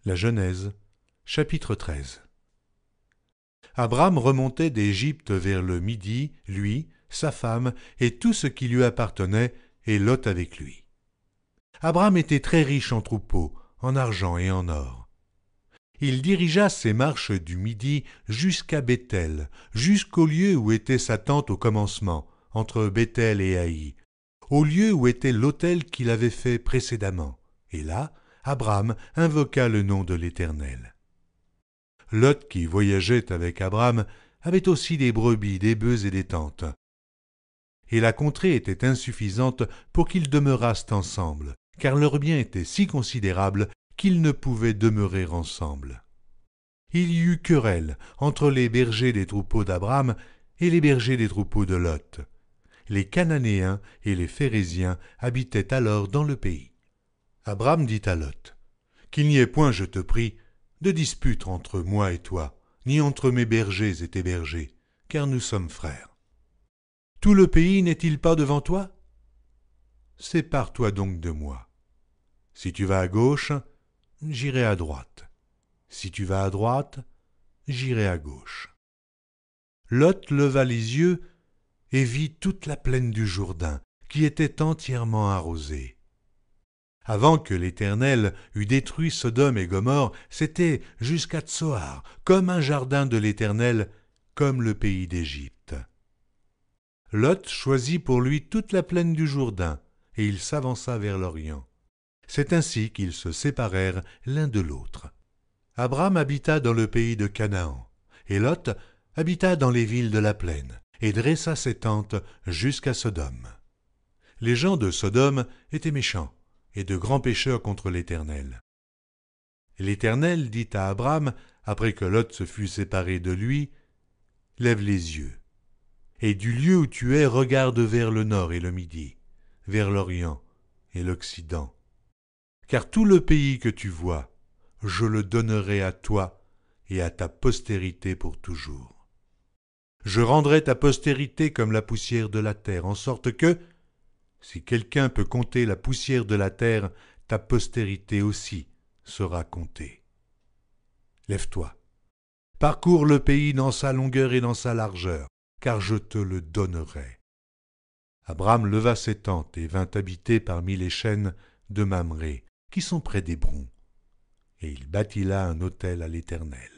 La Genèse, chapitre 13. Abram remontait d'Égypte vers le midi, lui, sa femme et tout ce qui lui appartenait, et Lot avec lui. Abram était très riche en troupeaux, en argent et en or. Il dirigea ses marches du midi jusqu'à Béthel, jusqu'au lieu où était sa tente au commencement, entre Béthel et Haï, au lieu où était l'autel qu'il avait fait précédemment. Et là, Abram invoqua le nom de l'Éternel. Lot, qui voyageait avec Abram, avait aussi des brebis, des bœufs et des tentes. Et la contrée était insuffisante pour qu'ils demeurassent ensemble, car leur bien était si considérable qu'ils ne pouvaient demeurer ensemble. Il y eut querelle entre les bergers des troupeaux d'Abram et les bergers des troupeaux de Lot. Les Cananéens et les Phéréziens habitaient alors dans le pays. Abram dit à Lot, « Qu'il n'y ait point, je te prie, de dispute entre moi et toi, ni entre mes bergers et tes bergers, car nous sommes frères. Tout le pays n'est-il pas devant toi? Sépare-toi donc de moi. Si tu vas à gauche, j'irai à droite. Si tu vas à droite, j'irai à gauche. » Lot leva les yeux et vit toute la plaine du Jourdain, qui était entièrement arrosée. Avant que l'Éternel eût détruit Sodome et Gomorrhe, c'était jusqu'à Tsoar, comme un jardin de l'Éternel, comme le pays d'Égypte. Lot choisit pour lui toute la plaine du Jourdain, et il s'avança vers l'Orient. C'est ainsi qu'ils se séparèrent l'un de l'autre. Abram habita dans le pays de Canaan, et Lot habita dans les villes de la plaine, et dressa ses tentes jusqu'à Sodome. Les gens de Sodome étaient méchants, et de grands pécheurs contre l'Éternel. L'Éternel dit à Abram, après que Lot se fut séparé de lui, « Lève les yeux, et du lieu où tu es, regarde vers le nord et le midi, vers l'Orient et l'Occident. Car tout le pays que tu vois, je le donnerai à toi et à ta postérité pour toujours. Je rendrai ta postérité comme la poussière de la terre, en sorte que, si quelqu'un peut compter la poussière de la terre, ta postérité aussi sera comptée. Lève-toi, parcours le pays dans sa longueur et dans sa largeur, car je te le donnerai. » Abram leva ses tentes et vint habiter parmi les chênes de Mamré, qui sont près d'Hébron. Et il bâtit là un autel à l'Éternel.